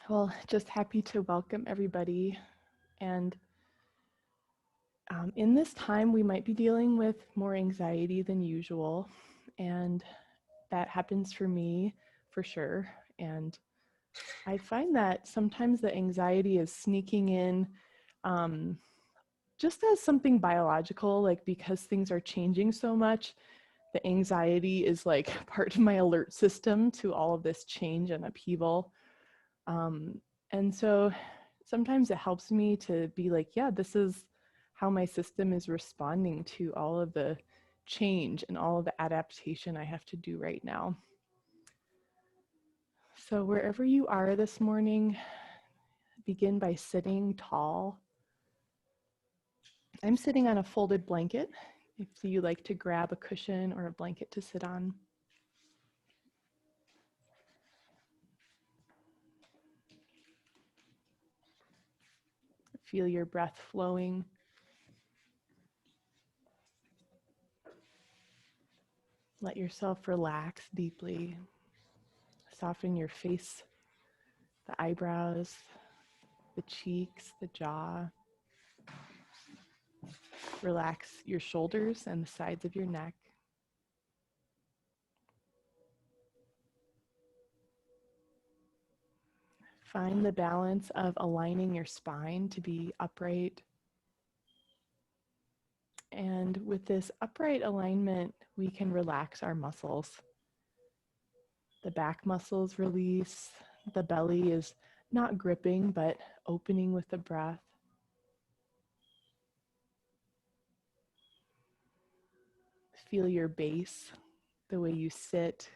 Well, just happy to welcome everybody. And in this time, we might be dealing with more anxiety than usual. And that happens for me for sure. And I find that sometimes the anxiety is sneaking in um, just as something biological, like because things are changing so much, the anxiety is like part of my alert system to all of this change and upheaval. And so sometimes it helps me to be like, yeah, this is how my system is responding to all of the change and all of the adaptation I have to do right now. So wherever you are this morning, begin by sitting tall. I'm sitting on a folded blanket. If you like to grab a cushion or a blanket to sit on. Feel your breath flowing. Let yourself relax deeply. Soften your face, the eyebrows, the cheeks, the jaw. Relax your shoulders and the sides of your neck. Find the balance of aligning your spine to be upright. And with this upright alignment, we can relax our muscles. The back muscles release. The belly is not gripping, but opening with the breath. Feel your base, the way you sit.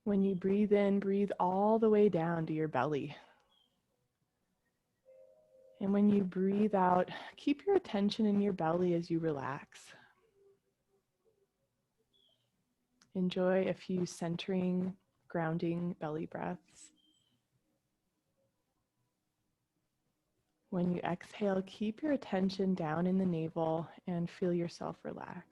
When you breathe in, breathe all the way down to your belly. And when you breathe out, keep your attention in your belly as you relax. Enjoy a few centering, grounding belly breaths. When you exhale, keep your attention down in the navel and feel yourself relax.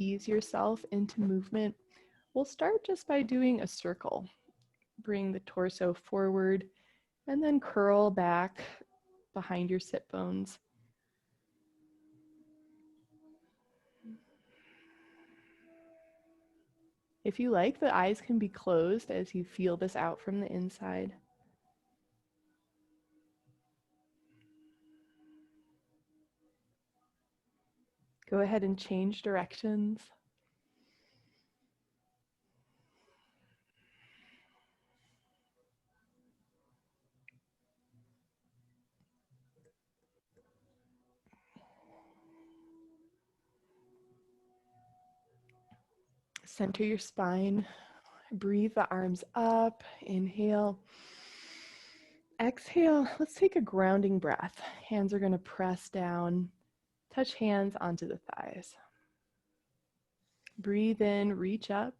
Ease yourself into movement. We'll start just by doing a circle. Bring the torso forward and then curl back behind your sit bones. If you like, the eyes can be closed as you feel this out from the inside. Go ahead and change directions. Center your spine. Breathe the arms up. Inhale. Exhale. Let's take a grounding breath. Hands are going to press down. Touch hands onto the thighs. Breathe in, reach up.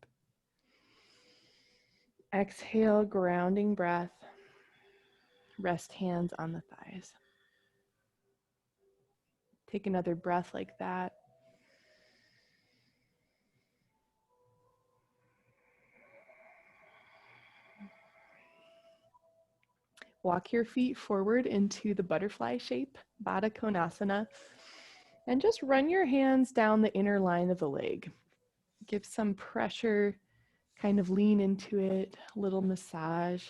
Exhale, grounding breath. Rest hands on the thighs. Take another breath like that. Walk your feet forward into the butterfly shape, Baddha Konasana, and just run your hands down the inner line of the leg. Give some pressure, kind of lean into it, a little massage.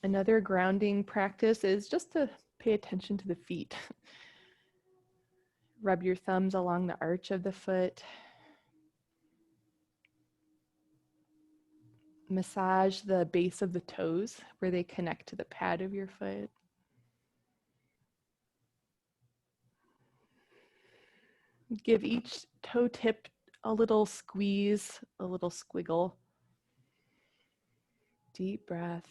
Another grounding practice is just to pay attention to the feet. Rub your thumbs along the arch of the foot. Massage the base of the toes where they connect to the pad of your foot. Give each toe tip a little squeeze, a little squiggle. Deep breath.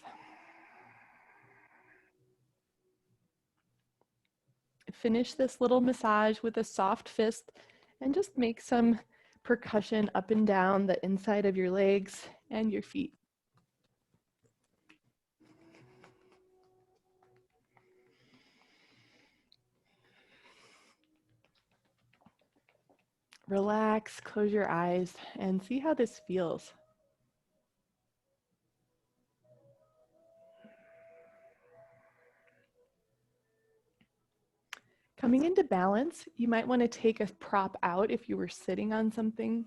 Finish this little massage with a soft fist and just make some percussion up and down the inside of your legs and your feet. Relax, close your eyes, and see how this feels. Coming into balance, you might want to take a prop out if you were sitting on something.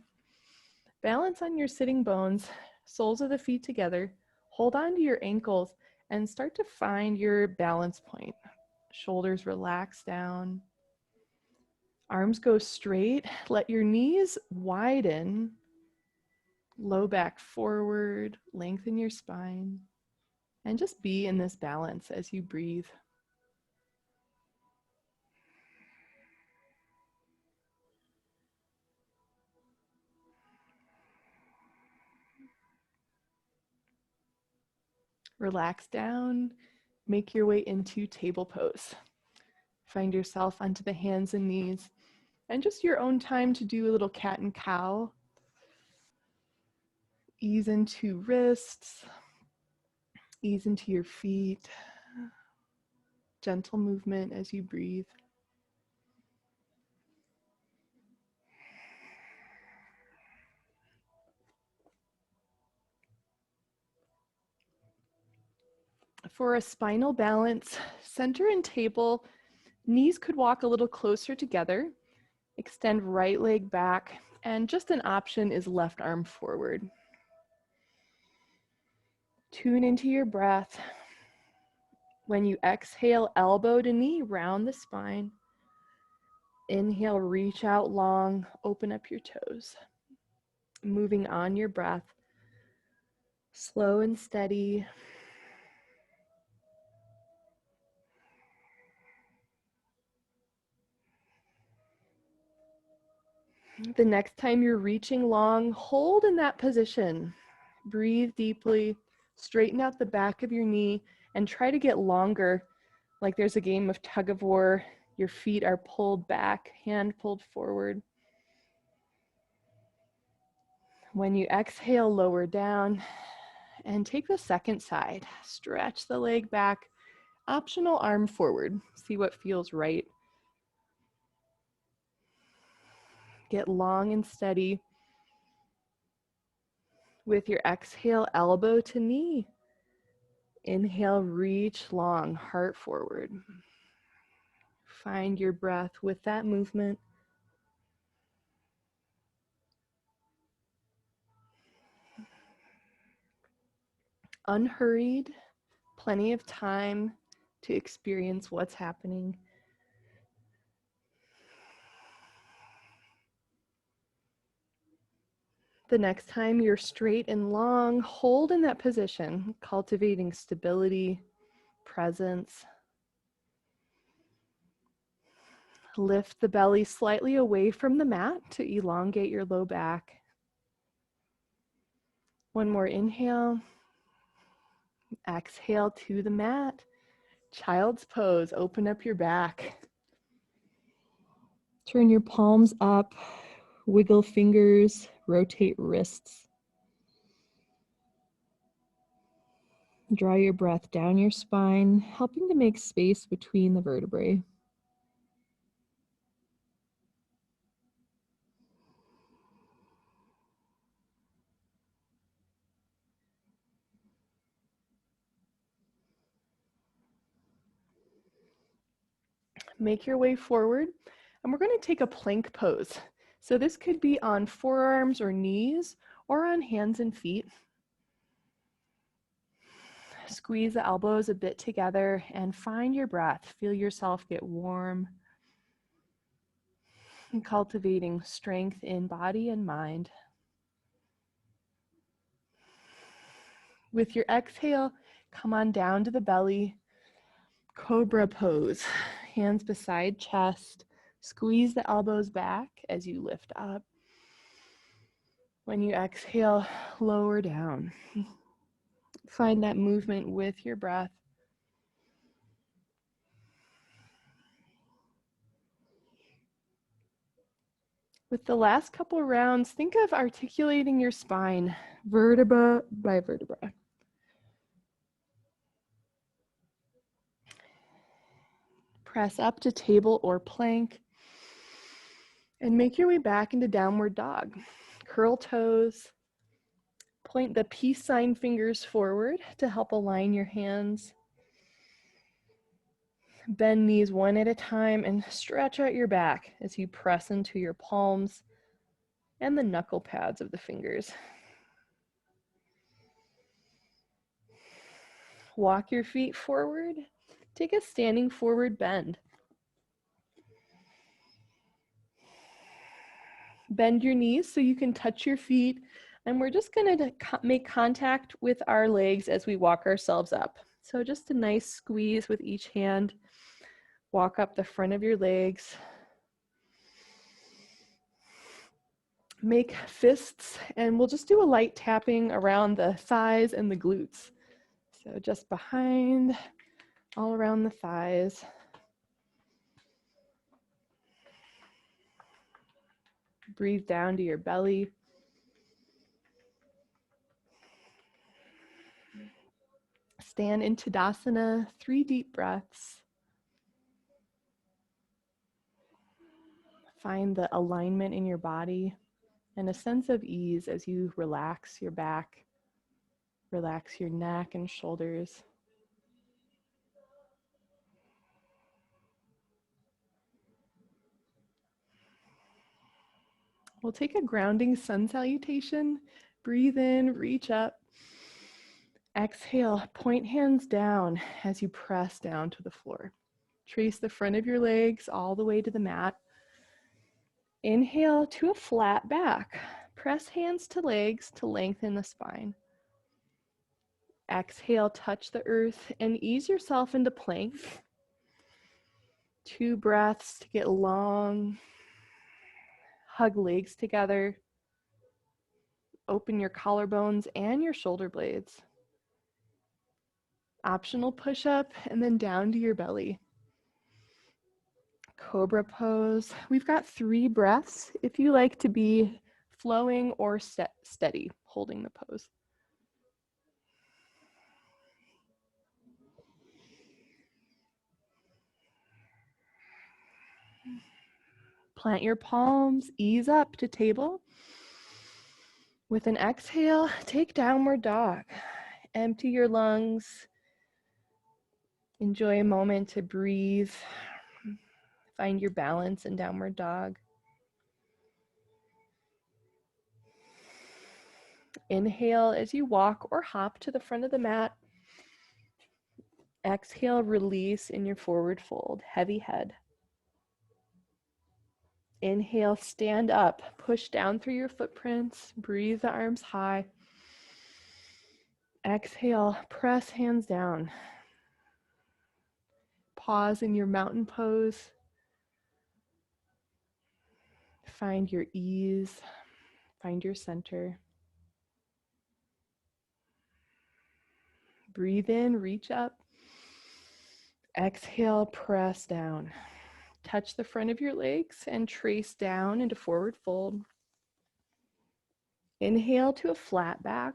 Balance on your sitting bones, soles of the feet together, hold on to your ankles, and start to find your balance point. Shoulders relax down. Arms go straight. Let your knees widen. Low back forward. Lengthen your spine. And just be in this balance as you breathe. Relax down. Make your way into table pose. Find yourself onto the hands and knees. And just your own time to do a little cat and cow. Ease into wrists. Ease into your feet. Gentle movement as you breathe. For a spinal balance, center and table, knees could walk a little closer together. Extend right leg back, and just an option is left arm forward. Tune into your breath. When you exhale, elbow to knee, round the spine. Inhale, reach out long, open up your toes. Moving on your breath, slow and steady. The next time you're reaching long, hold in that position. Breathe deeply, straighten out the back of your knee, and try to get longer, like there's a game of tug of war. Your feet are pulled back, hand pulled forward. When you exhale, lower down, and take the second side. Stretch the leg back, optional arm forward. See what feels right. Get long and steady. With your exhale, elbow to knee. Inhale, reach long, heart forward. Find your breath with that movement. Unhurried, plenty of time to experience what's happening. The next time you're straight and long, hold in that position, cultivating stability, presence. Lift the belly slightly away from the mat to elongate your low back. One more inhale. Exhale to the mat. Child's pose, open up your back. Turn your palms up, wiggle fingers, rotate wrists. Draw your breath down your spine, helping to make space between the vertebrae. Make your way forward, and we're going to take a plank pose. So this could be on forearms or knees, or on hands and feet. Squeeze the elbows a bit together and find your breath. Feel yourself get warm. And cultivating strength in body and mind. With your exhale, come on down to the belly. Cobra pose. Hands beside chest. Squeeze the elbows back as you lift up. When you exhale, lower down. Find that movement with your breath. With the last couple rounds, think of articulating your spine, vertebra by vertebra. Press up to table or plank, and make your way back into downward dog. Curl toes, point the peace sign fingers forward to help align your hands. Bend knees one at a time and stretch out your back as you press into your palms and the knuckle pads of the fingers. Walk your feet forward. Take a standing forward bend. Bend your knees so you can touch your feet, and we're just going to make contact with our legs as we walk ourselves up. So just a nice squeeze with each hand. Walk up the front of your legs. Make fists, and we'll just do a light tapping around the thighs and the glutes. So just behind, all around the thighs. Breathe down to your belly. Stand in Tadasana, 3 deep breaths. Find the alignment in your body and a sense of ease as you relax your back, relax your neck and shoulders. We'll take a grounding sun salutation. Breathe in, reach up. Exhale, point hands down as you press down to the floor. Trace the front of your legs all the way to the mat. Inhale to a flat back. Press hands to legs to lengthen the spine. Exhale, touch the earth and ease yourself into plank. 2 breaths to get long. Hug legs together. Open your collarbones and your shoulder blades. Optional push-up and then down to your belly. Cobra pose. We've got 3 breaths if you like to be flowing or steady, holding the pose. Plant your palms, ease up to table. With an exhale, take downward dog. Empty your lungs. Enjoy a moment to breathe. Find your balance in downward dog. Inhale as you walk or hop to the front of the mat. Exhale, release in your forward fold, heavy head. Inhale, stand up, push down through your footprints, breathe the arms high. Exhale, press hands down. Pause in your mountain pose. Find your ease, find your center. Breathe in, reach up. Exhale, press down. Touch the front of your legs and trace down into forward fold. Inhale to a flat back.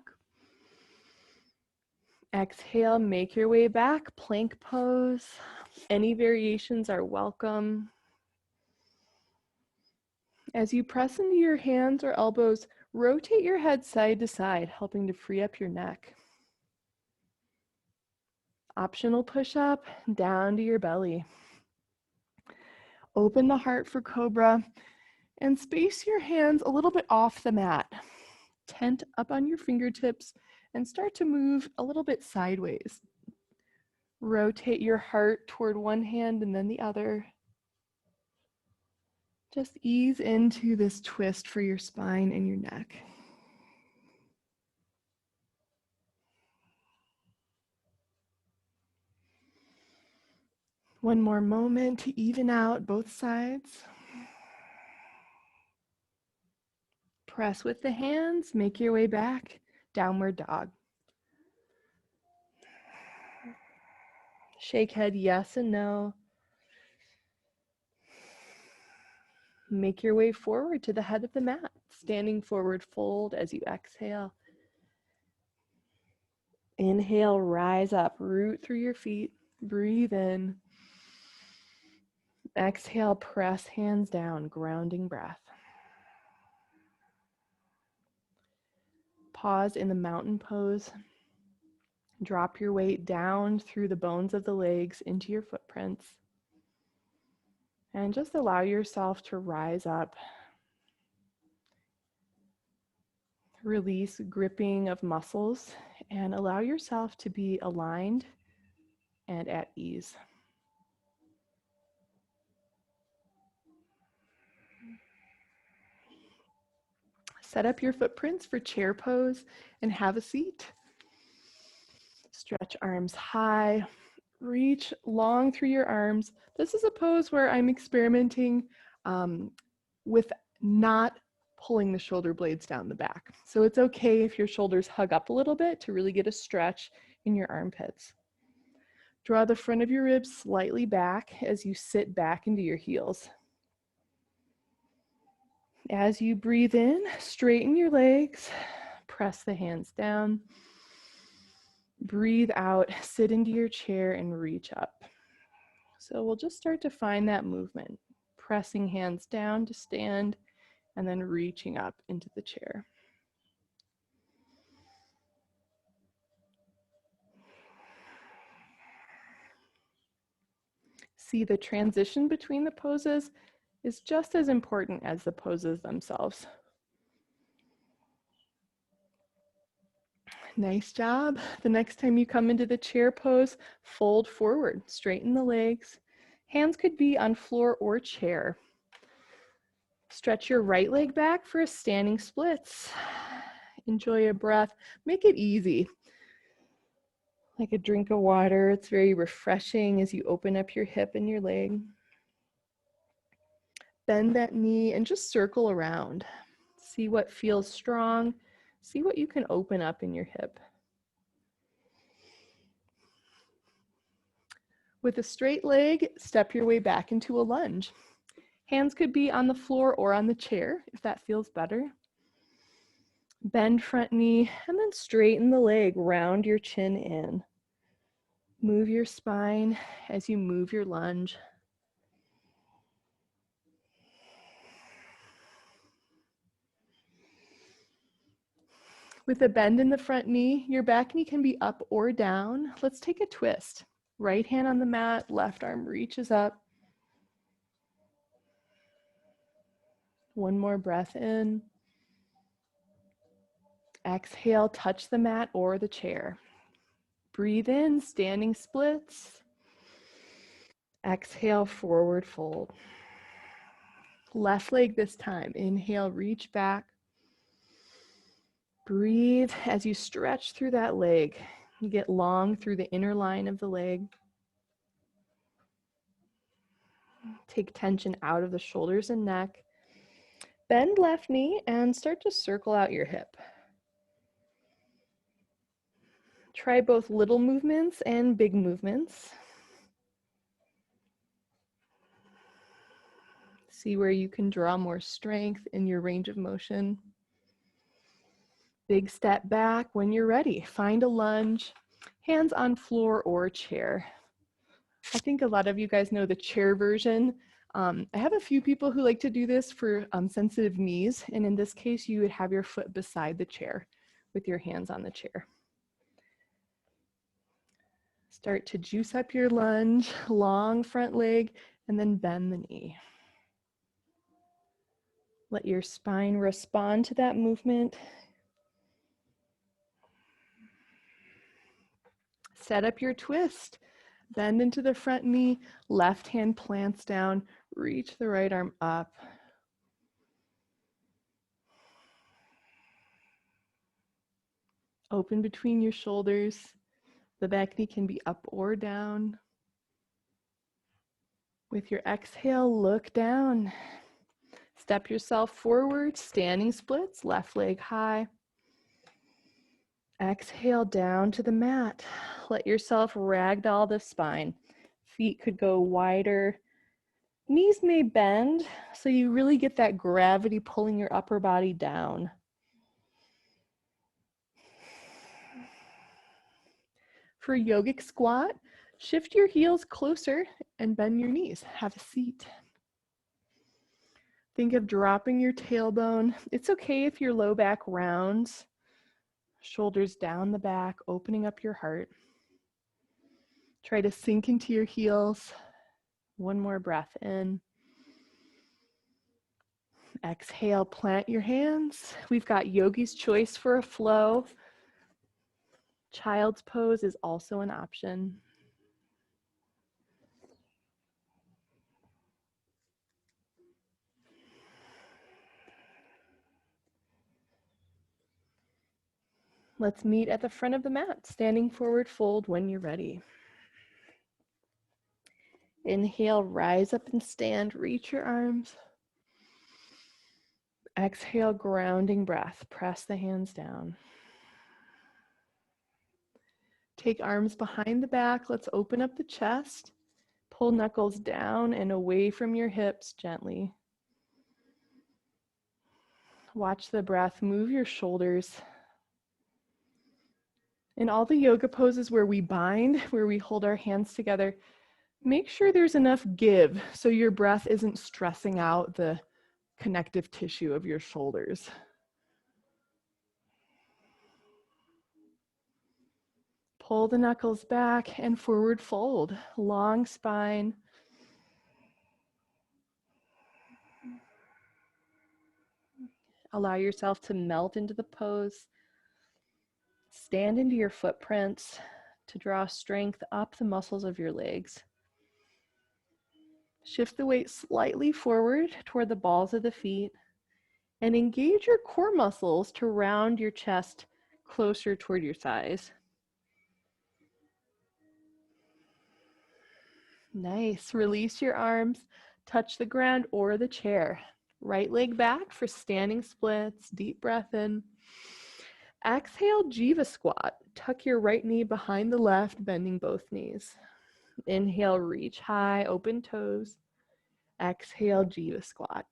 Exhale, make your way back, plank pose. Any variations are welcome. As you press into your hands or elbows, rotate your head side to side, helping to free up your neck. Optional push-up, down to your belly. Open the heart for cobra and space your hands a little bit off the mat. Tent up on your fingertips and start to move a little bit sideways. Rotate your heart toward one hand and then the other. Just ease into this twist for your spine and your neck. One more moment to even out both sides. Press with the hands, make your way back, downward dog. Shake head yes and no. Make your way forward to the head of the mat. Standing forward fold as you exhale. Inhale, rise up, root through your feet. Breathe in. Exhale, press hands down, grounding breath. Pause in the mountain pose. Drop your weight down through the bones of the legs into your footprints. And just allow yourself to rise up. Release gripping of muscles and allow yourself to be aligned and at ease. Set up your footprints for chair pose and have a seat. Stretch arms high, reach long through your arms. This is a pose where I'm experimenting with not pulling the shoulder blades down the back. So it's okay if your shoulders hug up a little bit to really get a stretch in your armpits. Draw the front of your ribs slightly back as you sit back into your heels. As you breathe in, straighten your legs, press the hands down. Breathe out, sit into your chair and reach up. So we'll just start to find that movement, pressing hands down to stand and then reaching up into the chair. See, the transition between the poses is just as important as the poses themselves. Nice job. The next time you come into the chair pose, fold forward, straighten the legs. Hands could be on floor or chair. Stretch your right leg back for a standing splits. Enjoy a breath. Make it easy. Like a drink of water. It's very refreshing as you open up your hip and your leg. Bend that knee and just circle around. See what feels strong. See what you can open up in your hip. With a straight leg, step your way back into a lunge. Hands could be on the floor or on the chair if that feels better. Bend front knee and then straighten the leg, round your chin in. Move your spine as you move your lunge. With a bend in the front knee, your back knee can be up or down. Let's take a twist. Right hand on the mat, left arm reaches up. One more breath in. Exhale, touch the mat or the chair. Breathe in, standing splits. Exhale, forward fold. Left leg this time. Inhale, reach back. Breathe as you stretch through that leg. You get long through the inner line of the leg. Take tension out of the shoulders and neck. Bend left knee and start to circle out your hip. Try both little movements and big movements. See where you can draw more strength in your range of motion. Big step back when you're ready. Find a lunge, hands on floor or chair. I think a lot of you guys know the chair version. I have a few people who like to do this for sensitive knees, and in this case, you would have your foot beside the chair with your hands on the chair. Start to juice up your lunge, long front leg, and then bend the knee. Let your spine respond to that movement. Set up your twist. Bend into the front knee, left hand plants down, reach the right arm up. Open between your shoulders. The back knee can be up or down. With your exhale, look down. Step yourself forward, standing splits, left leg high. Exhale down to the mat. Let yourself ragdoll the spine. Feet could go wider. Knees may bend, so you really get that gravity pulling your upper body down. For a yogic squat, shift your heels closer and bend your knees. Have a seat. Think of dropping your tailbone. It's okay if your low back rounds. Shoulders down the back, opening up your heart. Try to sink into your heels. One more breath in. Exhale, plant your hands. We've got yogi's choice for a flow. Child's pose is also an option. Let's meet at the front of the mat, standing forward fold when you're ready. Inhale, rise up and stand, reach your arms. Exhale, grounding breath, press the hands down. Take arms behind the back, let's open up the chest. Pull knuckles down and away from your hips gently. Watch the breath, move your shoulders. In all the yoga poses where we bind, where we hold our hands together, make sure there's enough give so your breath isn't stressing out the connective tissue of your shoulders. Pull the knuckles back and forward fold, long spine. Allow yourself to melt into the pose. Stand into your footprints to draw strength up the muscles of your legs. Shift the weight slightly forward toward the balls of the feet and engage your core muscles to round your chest closer toward your thighs. Nice. Release your arms, touch the ground or the chair. Right leg back for standing splits. Deep breath in. Exhale, Jiva squat. Tuck your right knee behind the left, bending both knees. Inhale, reach high, open toes. Exhale, Jiva squat.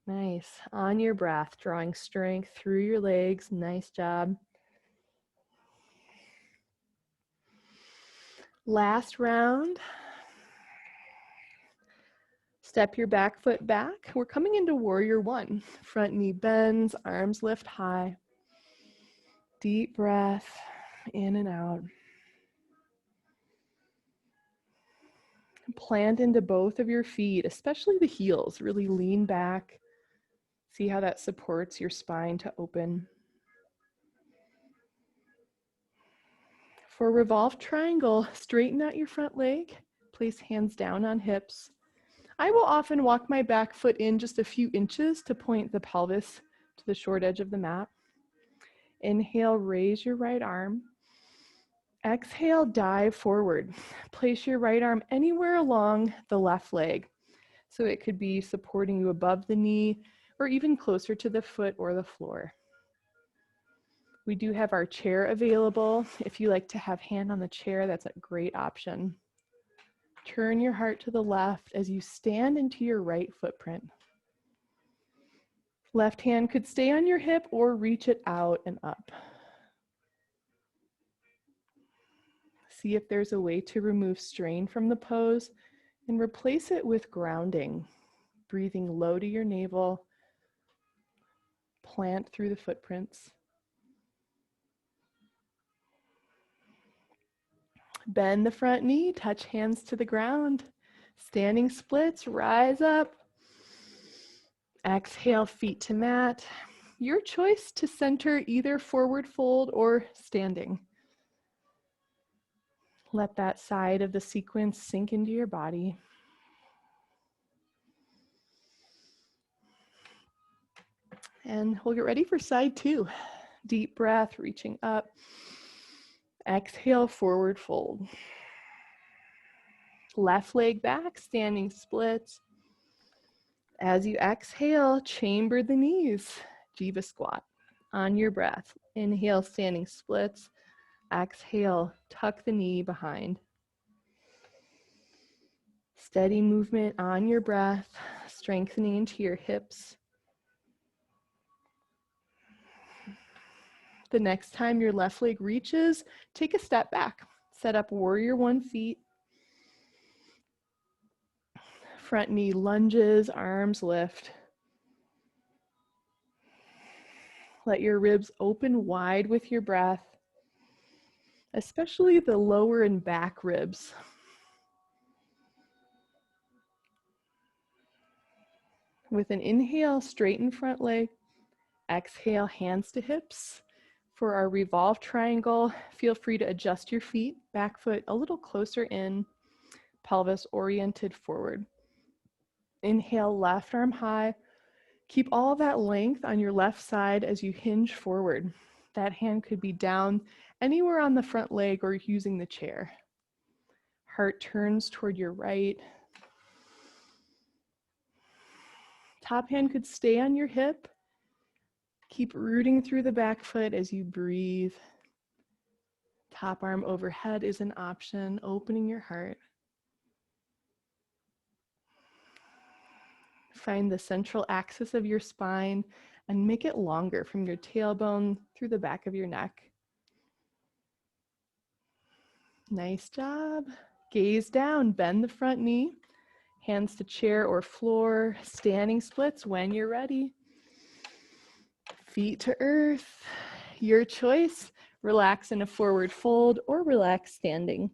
Nice. On your breath, drawing strength through your legs. Nice job. Last round. Step your back foot back. We're coming into warrior one. Front knee bends, arms lift high. Deep breath, in and out. Plant into both of your feet, especially the heels. Really lean back. See how that supports your spine to open. For revolved triangle, straighten out your front leg. Place hands down on hips. I will often walk my back foot in just a few inches to point the pelvis to the short edge of the mat. Inhale, raise your right arm. Exhale, dive forward. Place your right arm anywhere along the left leg. So it could be supporting you above the knee or even closer to the foot or the floor. We do have our chair available. If you like to have hand on the chair, that's a great option. Turn your heart to the left as you stand into your right footprint. Left hand could stay on your hip or reach it out and up. See if there's a way to remove strain from the pose and replace it with grounding. Breathing low to your navel. Plant through the footprints. Bend the front knee, touch hands to the ground. Standing splits, rise up. Exhale, feet to mat. Your choice to center either forward fold or standing. Let that side of the sequence sink into your body. And we'll get ready for side two. Deep breath, reaching up. Exhale, forward fold. Left leg back, standing splits. As you exhale, chamber the knees. Jiva squat. On your breath, inhale, standing splits. Exhale, tuck the knee behind. Steady movement on your breath, strengthening into your hips. The next time your left leg reaches, take a step back. Set up warrior one feet. Front knee lunges, arms lift. Let your ribs open wide with your breath, especially the lower and back ribs. With an inhale, straighten front leg. Exhale, hands to hips. For our revolved triangle, feel free to adjust your feet, back foot a little closer in, pelvis oriented forward. Inhale, left arm high. Keep all that length on your left side as you hinge forward. That hand could be down anywhere on the front leg or using the chair. Heart turns toward your right. Top hand could stay on your hip. Keep rooting through the back foot as you breathe. Top arm overhead is an option, opening your heart. Find the central axis of your spine and make it longer from your tailbone through the back of your neck. Nice job. Gaze down, bend the front knee, hands to chair or floor, standing splits when you're ready. Feet to earth, your choice. Relax in a forward fold or relax standing.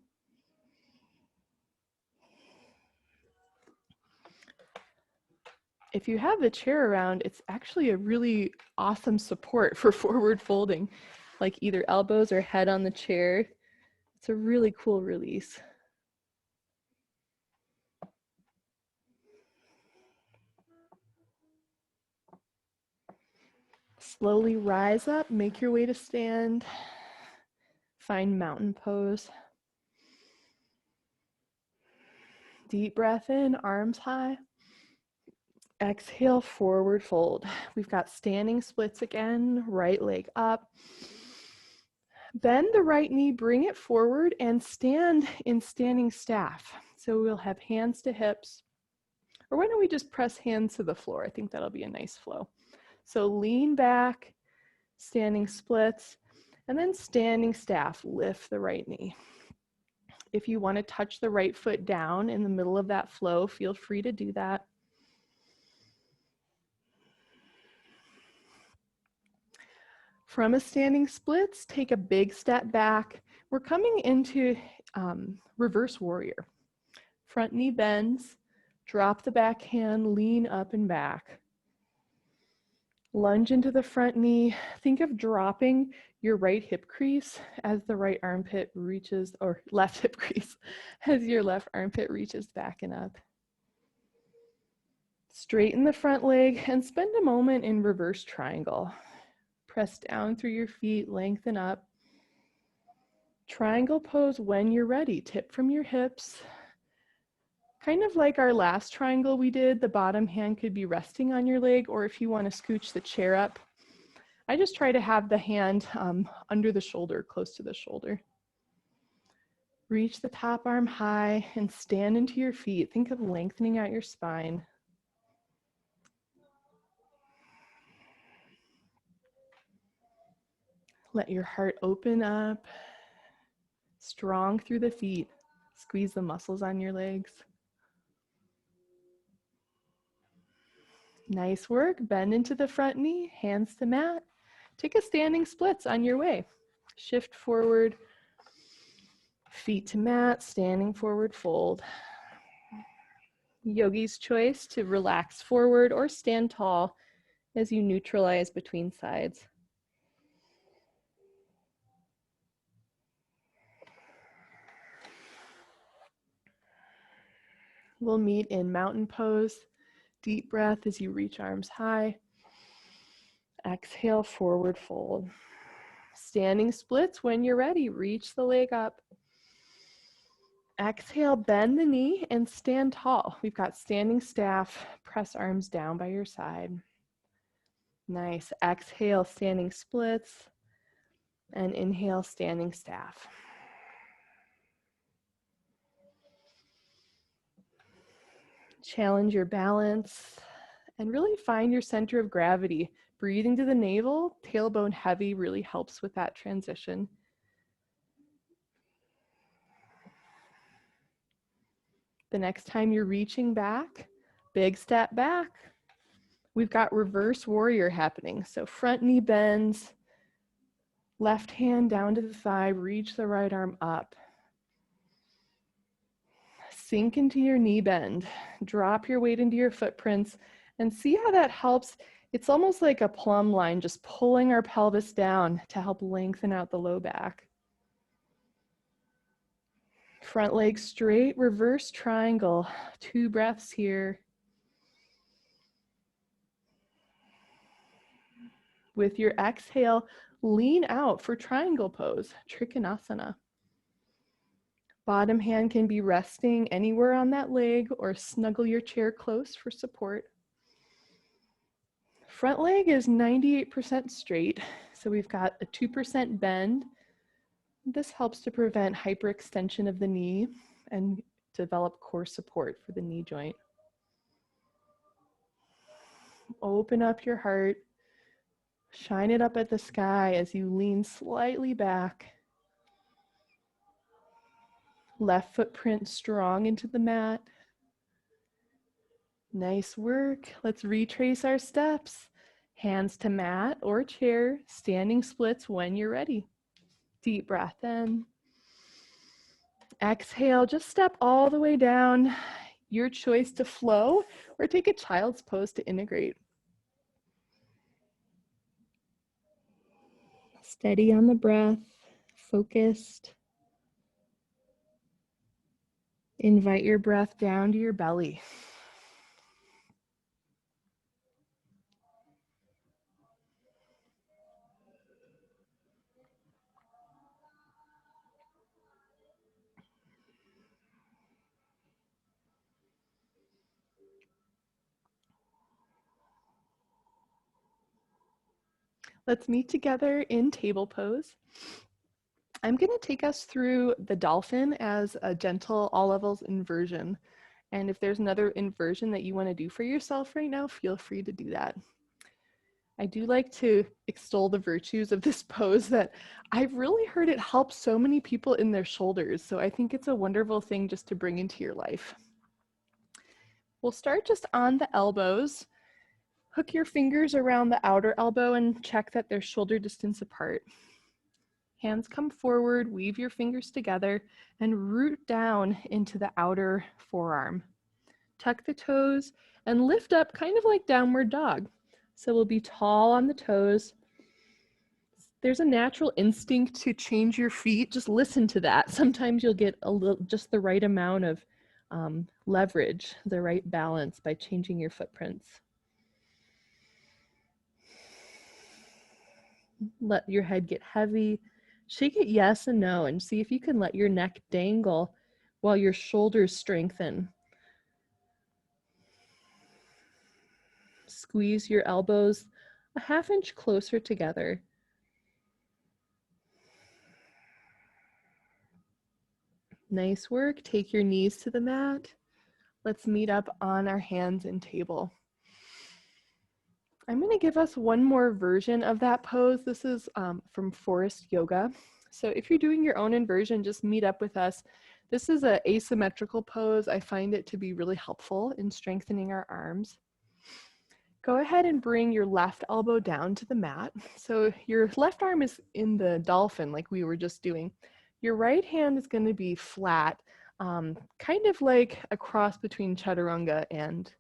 If you have the chair around, it's actually a really awesome support for forward folding, like either elbows or head on the chair. It's a really cool release. Slowly rise up, make your way to stand. Find mountain pose. Deep breath in, arms high. Exhale, forward fold. We've got standing splits again, right leg up. Bend the right knee, bring it forward, and stand in standing staff. So we'll have hands to hips. Or why don't we just press hands to the floor? I think that'll be a nice flow. So lean back, standing splits, and then standing staff, lift the right knee. If you want to touch the right foot down in the middle of that flow, feel free to do that. From a standing splits, take a big step back. We're coming into reverse warrior. Front knee bends, drop the back hand, lean up and back. Lunge into the front knee. Think of dropping your right hip crease as the right armpit reaches, or left hip crease, as your left armpit reaches back and up. Straighten the front leg and spend a moment in reverse triangle. Press down through your feet, lengthen up. Triangle pose when you're ready. Tip from your hips. Kind of like our last triangle we did, the bottom hand could be resting on your leg, or if you want to scooch the chair up, I just try to have the hand under the shoulder, close to the shoulder. Reach the top arm high and stand into your feet. Think of lengthening out your spine. Let your heart open up, strong through the feet. Squeeze the muscles on your legs. Nice work. Bend into the front knee, hands to mat. Take a standing splits on your way. Shift forward, feet to mat, standing forward fold. Yogi's choice to relax forward or stand tall as you neutralize between sides. We'll meet in mountain pose. Deep breath as you reach arms high. Exhale, forward fold. Standing splits when you're ready. Reach the leg up. Exhale, bend the knee and stand tall. We've got standing staff. Press arms down by your side. Nice. Exhale, standing splits, and inhale, standing staff. Challenge your balance and really find your center of gravity. Breathing to the navel, tailbone heavy really helps with that transition. The next time you're reaching back, big step back. We've got reverse warrior happening. So front knee bends, left hand down to the thigh, reach the right arm up. Sink into your knee bend, drop your weight into your footprints, and see how that helps. It's almost like a plumb line, just pulling our pelvis down to help lengthen out the low back. Front leg straight, reverse triangle. 2 breaths here. With your exhale, lean out for triangle pose, Trikonasana. Bottom hand can be resting anywhere on that leg or snuggle your chair close for support. Front leg is 98% straight, so we've got a 2% bend. This helps to prevent hyperextension of the knee and develop core support for the knee joint. Open up your heart, shine it up at the sky as you lean slightly back. Left footprint strong into the mat. Nice work. Let's retrace our steps. Hands to mat or chair, standing splits when you're ready. Deep breath in. Exhale, just step all the way down. Your choice to flow or take a child's pose to integrate. Steady on the breath, focused. Invite your breath down to your belly. Let's meet together in table pose. I'm going to take us through the dolphin as a gentle all levels inversion. And if there's another inversion that you want to do for yourself right now, feel free to do that. I do like to extol the virtues of this pose that I've really heard it helps so many people in their shoulders. So I think it's a wonderful thing just to bring into your life. We'll start just on the elbows. Hook your fingers around the outer elbow and check that they're shoulder distance apart. Hands come forward, weave your fingers together, and root down into the outer forearm. Tuck the toes and lift up kind of like downward dog. So we'll be tall on the toes. There's a natural instinct to change your feet. Just listen to that. Sometimes you'll get a little, just the right amount of leverage, the right balance by changing your footprints. Let your head get heavy. Shake it yes and no, and see if you can let your neck dangle while your shoulders strengthen. Squeeze your elbows a ½ inch closer together. Nice work. Take your knees to the mat. Let's meet up on our hands and table. I'm going to give us one more version of that pose. This is from Forest Yoga. So if you're doing your own inversion, just meet up with us. This is an asymmetrical pose. I find it to be really helpful in strengthening our arms. Go ahead and bring your left elbow down to the mat. So your left arm is in the dolphin like we were just doing. Your right hand is going to be flat, kind of like a cross between chaturanga and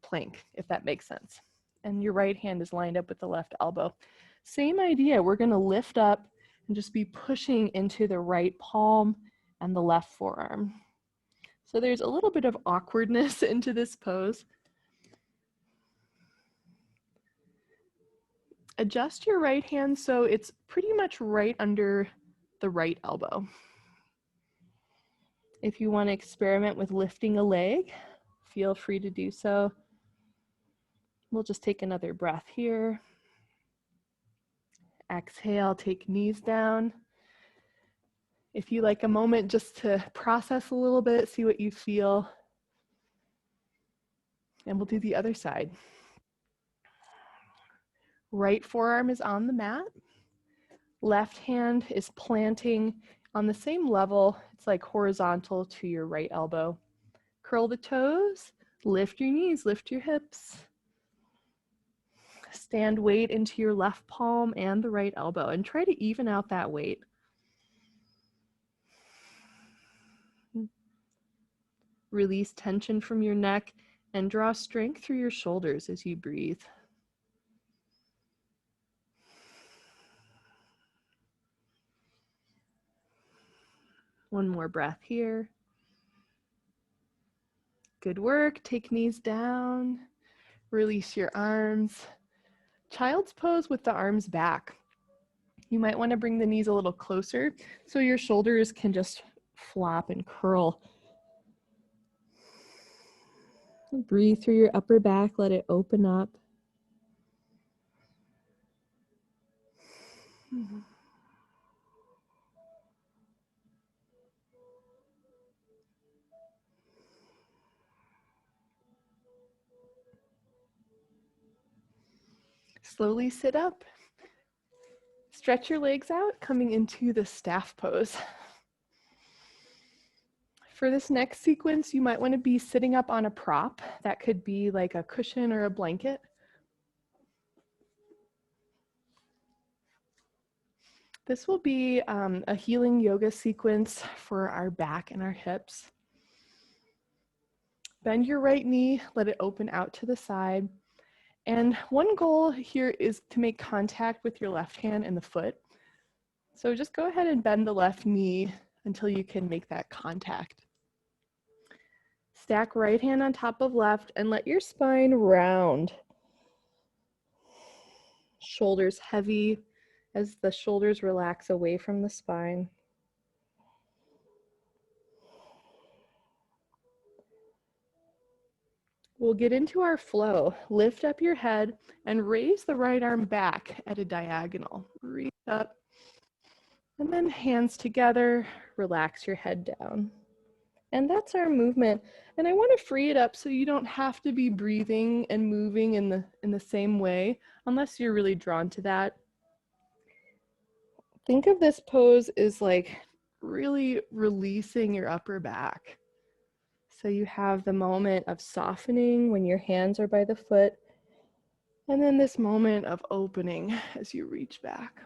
plank, if that makes sense. And your right hand is lined up with the left elbow. Same idea, we're going to lift up and just be pushing into the right palm and the left forearm. So there's a little bit of awkwardness into this pose. Adjust your right hand so it's pretty much right under the right elbow. If you want to experiment with lifting a leg, feel free to do so. We'll just take another breath here. Exhale, take knees down. If you like a moment just to process a little bit, see what you feel. And we'll do the other side. Right forearm is on the mat. Left hand is planting on the same level. It's like horizontal to your right elbow. Curl the toes, lift your knees, lift your hips. Stand weight into your left palm and the right elbow and try to even out that weight. Release tension from your neck and draw strength through your shoulders as you breathe. One more breath here. Good work. Take knees down. Release your arms. Child's pose with the arms back. You might want to bring the knees a little closer so your shoulders can just flop and curl. Breathe through your upper back. Let it open up. Slowly sit up. Stretch your legs out, coming into the staff pose. For this next sequence, you might want to be sitting up on a prop. That could be like a cushion or a blanket. This will be a healing yoga sequence for our back and our hips. Bend your right knee, let it open out to the side. And one goal here is to make contact with your left hand and the foot. So just go ahead and bend the left knee until you can make that contact. Stack right hand on top of left and let your spine round. Shoulders heavy as the shoulders relax away from the spine. We'll get into our flow. Lift up your head and raise the right arm back at a diagonal. Reach up. And then hands together, relax your head down. And that's our movement. And I want to free it up so you don't have to be breathing and moving in the same way, unless you're really drawn to that. Think of this pose as like really releasing your upper back. So you have the moment of softening when your hands are by the foot, and then this moment of opening as you reach back.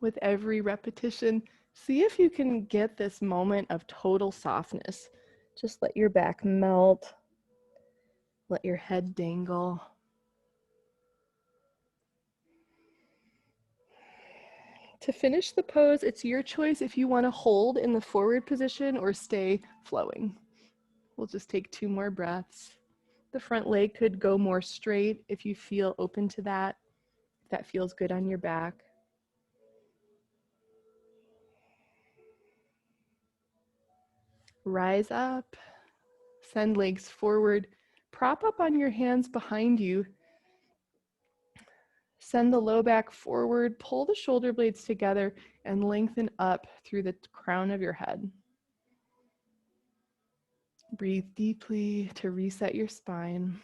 With every repetition, see if you can get this moment of total softness. Just let your back melt. Let your head dangle. To finish the pose, it's your choice if you want to hold in the forward position or stay flowing. We'll just take 2 more breaths. The front leg could go more straight if you feel open to that, if that feels good on your back. Rise up, send legs forward, prop up on your hands behind you. Send the low back forward, pull the shoulder blades together, and lengthen up through the crown of your head. Breathe deeply to reset your spine.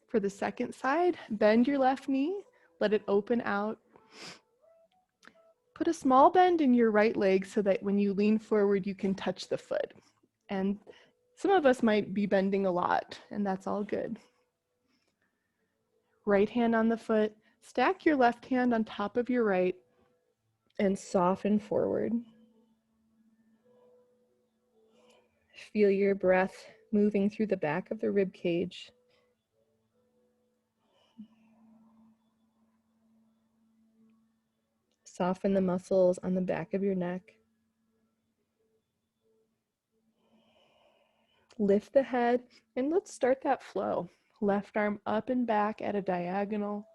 For the second side, bend your left knee, let it open out. Put a small bend in your right leg so that when you lean forward, you can touch the foot. And some of us might be bending a lot, and that's all good. Right hand on the foot, stack your left hand on top of your right, and soften forward. Feel your breath moving through the back of the rib cage. Soften the muscles on the back of your neck. Lift the head, and let's start that flow. Left arm up and back at a diagonal.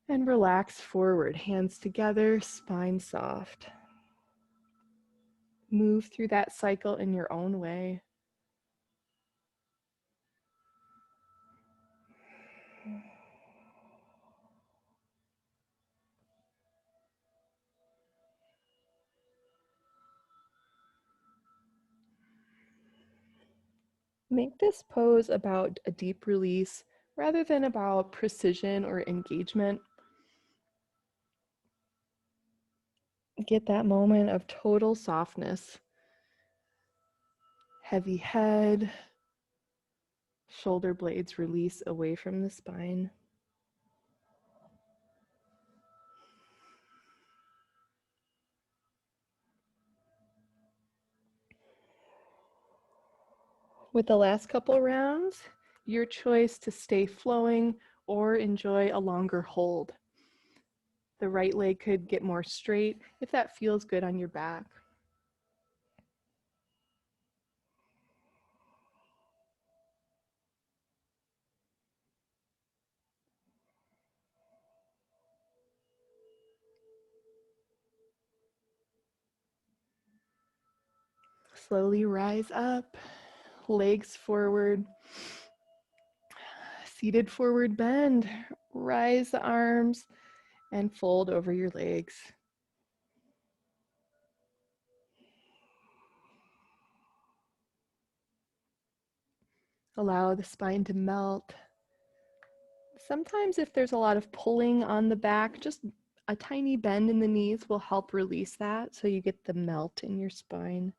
And relax forward, hands together, spine soft. Move through that cycle in your own way. Make this pose about a deep release rather than about precision or engagement. Get that moment of total softness. Heavy head, shoulder blades release away from the spine. With the last couple rounds, your choice to stay flowing or enjoy a longer hold. The right leg could get more straight if that feels good on your back. Slowly rise up, legs forward, seated forward bend. Rise the arms and fold over your legs. Allow the spine to melt. Sometimes if there's a lot of pulling on the back, just a tiny bend in the knees will help release that so you get the melt in your spine.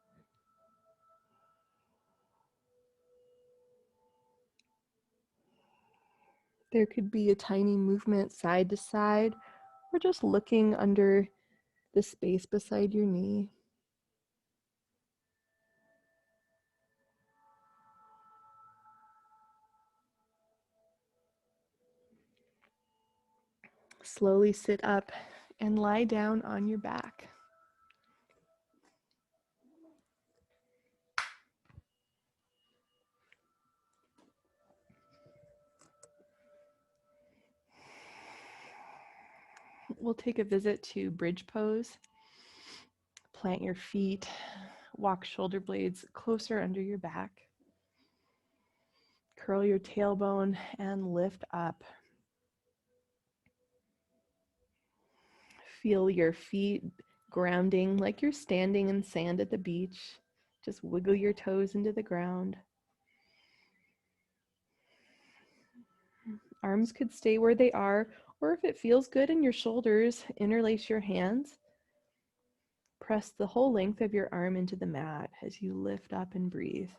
There could be a tiny movement side to side or just looking under the space beside your knee. Slowly sit up and lie down on your back. We'll take a visit to bridge pose. Plant your feet, walk shoulder blades closer under your back. Curl your tailbone and lift up. Feel your feet grounding like you're standing in sand at the beach. Just wiggle your toes into the ground. Arms could stay where they are, or if it feels good in your shoulders, interlace your hands. Press the whole length of your arm into the mat as you lift up and breathe.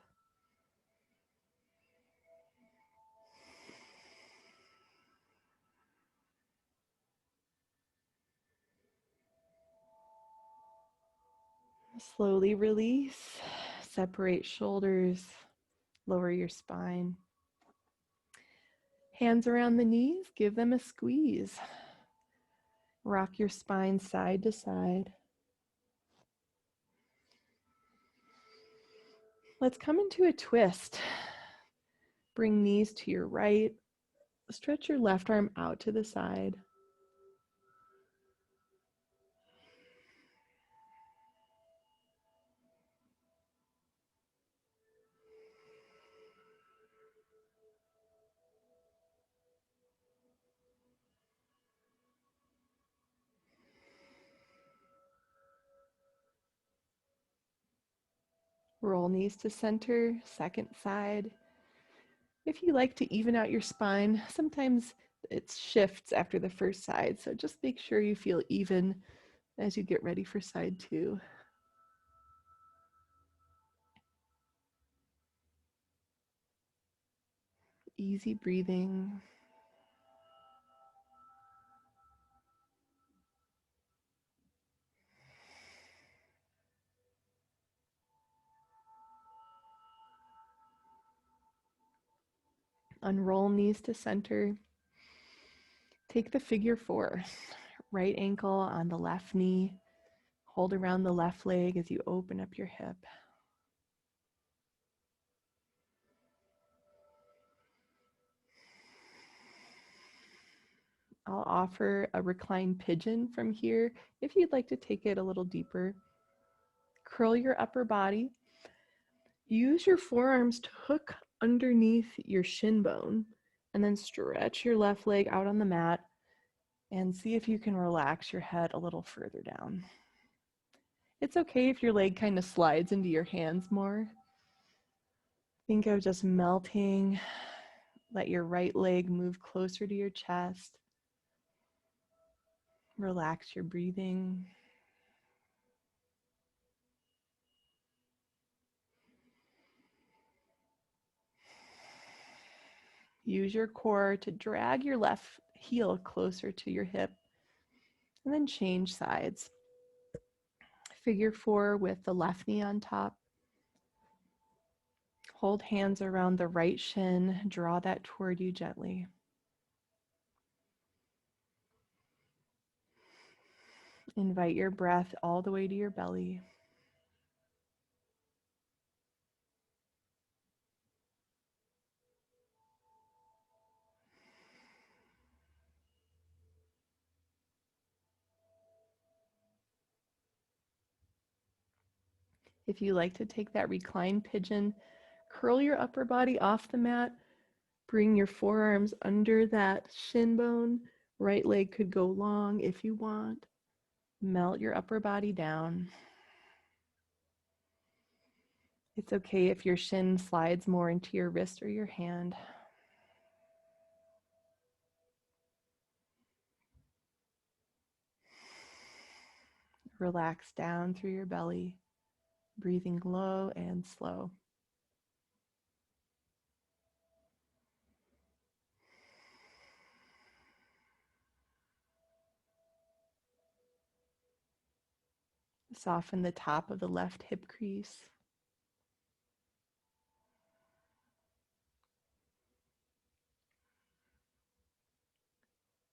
Slowly release, separate shoulders, lower your spine. Hands around the knees, give them a squeeze. Rock your spine side to side. Let's come into a twist. Bring knees to your right. Stretch your left arm out to the side. Roll knees to center, second side. If you like to even out your spine, sometimes it shifts after the first side, so just make sure you feel even as you get ready for side two. Easy breathing. Unroll knees to center. Take the figure four. Right ankle on the left knee. Hold around the left leg as you open up your hip. I'll offer a reclined pigeon from here if you'd like to take it a little deeper. Curl your upper body. Use your forearms to hook underneath your shin bone and then stretch your left leg out on the mat and see if you can relax your head a little further down. It's okay if your leg kind of slides into your hands more. Think of just melting. Let your right leg move closer to your chest. Relax your breathing. Use your core to drag your left heel closer to your hip, and then change sides. Figure 4 with the left knee on top. Hold hands around the right shin. Draw that toward you gently. Invite your breath all the way to your belly. If you like to take that reclined pigeon, curl your upper body off the mat. Bring your forearms under that shin bone. Right leg could go long if you want. Melt your upper body down. It's okay if your shin slides more into your wrist or your hand. Relax down through your belly, breathing low and slow. Soften the top of the left hip crease.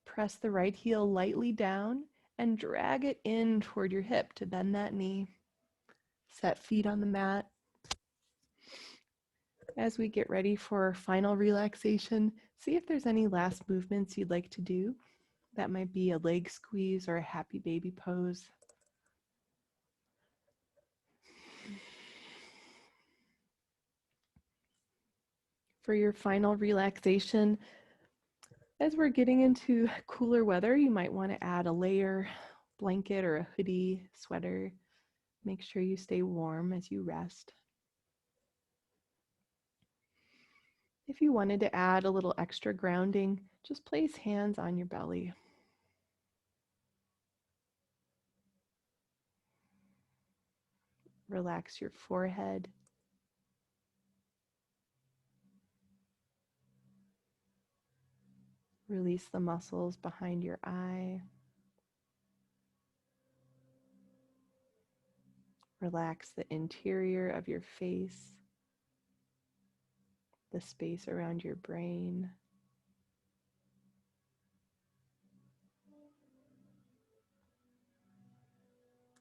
Press the right heel lightly down and drag it in toward your hip to bend that knee. Set feet on the mat. As we get ready for final relaxation, see if there's any last movements you'd like to do. That might be a leg squeeze or a happy baby pose. For your final relaxation, as we're getting into cooler weather, you might want to add a layer, blanket or a hoodie, sweater. Make sure you stay warm as you rest. If you wanted to add a little extra grounding, just place hands on your belly. Relax your forehead. Release the muscles behind your eye. Relax the interior of your face, the space around your brain.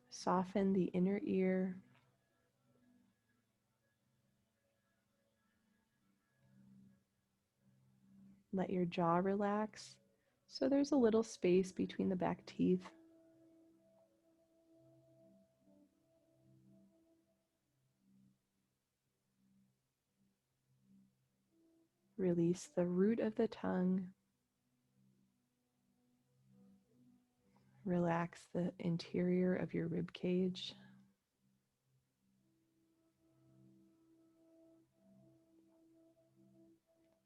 Soften the inner ear. Let your jaw relax so there's a little space between the back teeth. Release the root of the tongue. Relax the interior of your rib cage.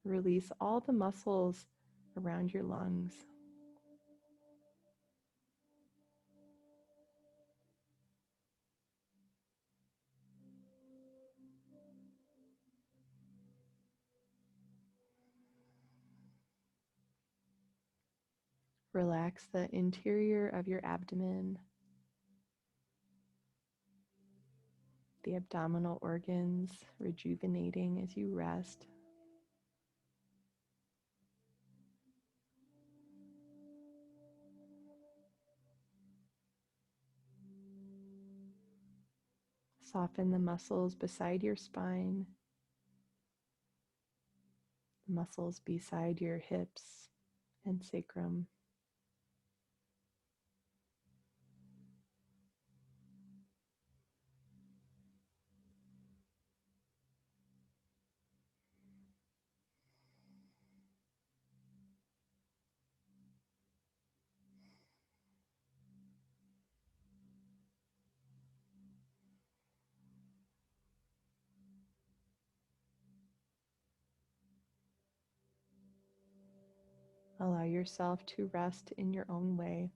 Release all the muscles around your lungs. Relax the interior of your abdomen, the abdominal organs rejuvenating as you rest. Soften the muscles beside your spine, the muscles beside your hips and sacrum. Allow yourself to rest in your own way.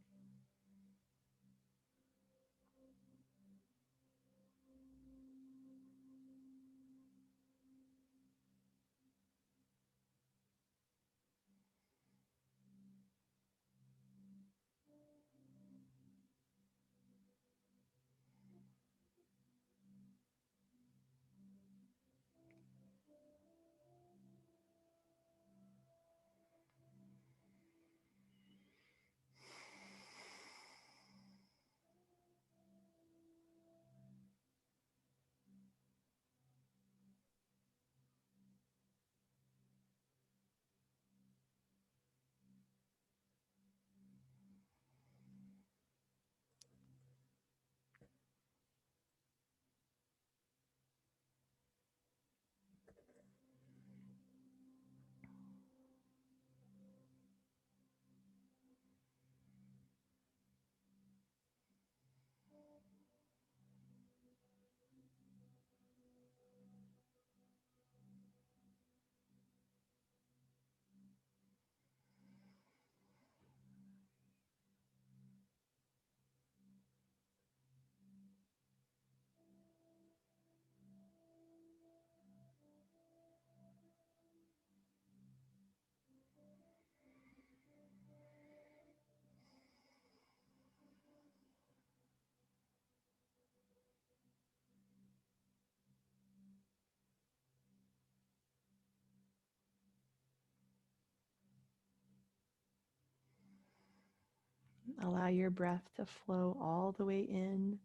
Allow your breath to flow all the way in.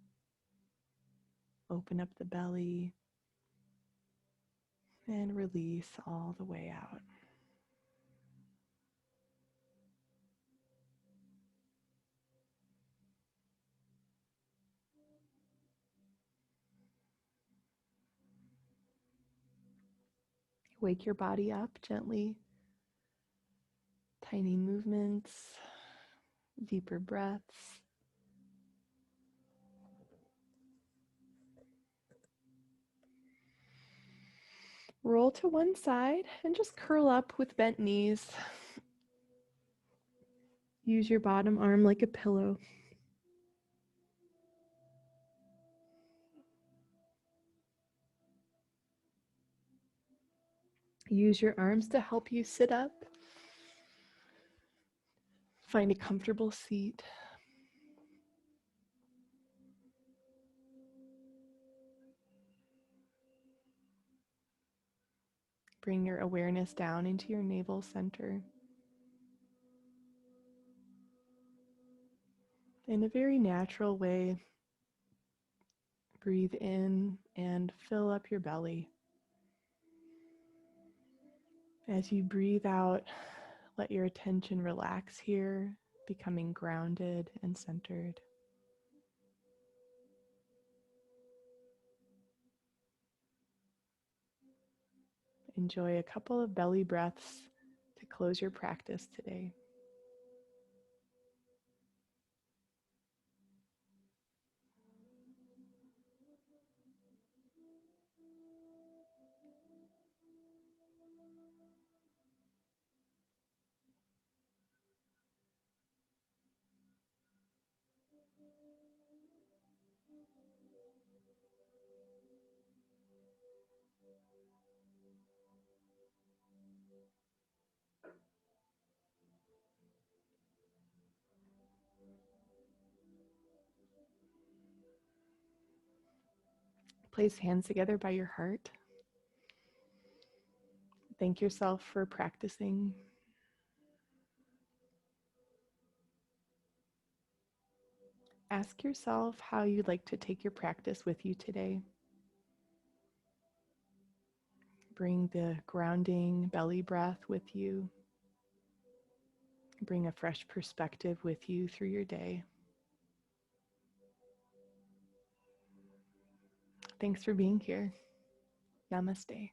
Open up the belly and release all the way out. Wake your body up gently. Tiny movements, deeper breaths. Roll to one side and just curl up with bent knees. Use your bottom arm like a pillow. Use your arms to help you sit up. Find a comfortable seat. Bring your awareness down into your navel center. In a very natural way, breathe in and fill up your belly. As you breathe out, let your attention relax here, becoming grounded and centered. Enjoy a couple of belly breaths to close your practice today. Place hands together by your heart. Thank yourself for practicing. Ask yourself how you'd like to take your practice with you today. Bring the grounding belly breath with you. Bring a fresh perspective with you through your day. Thanks for being here. Namaste.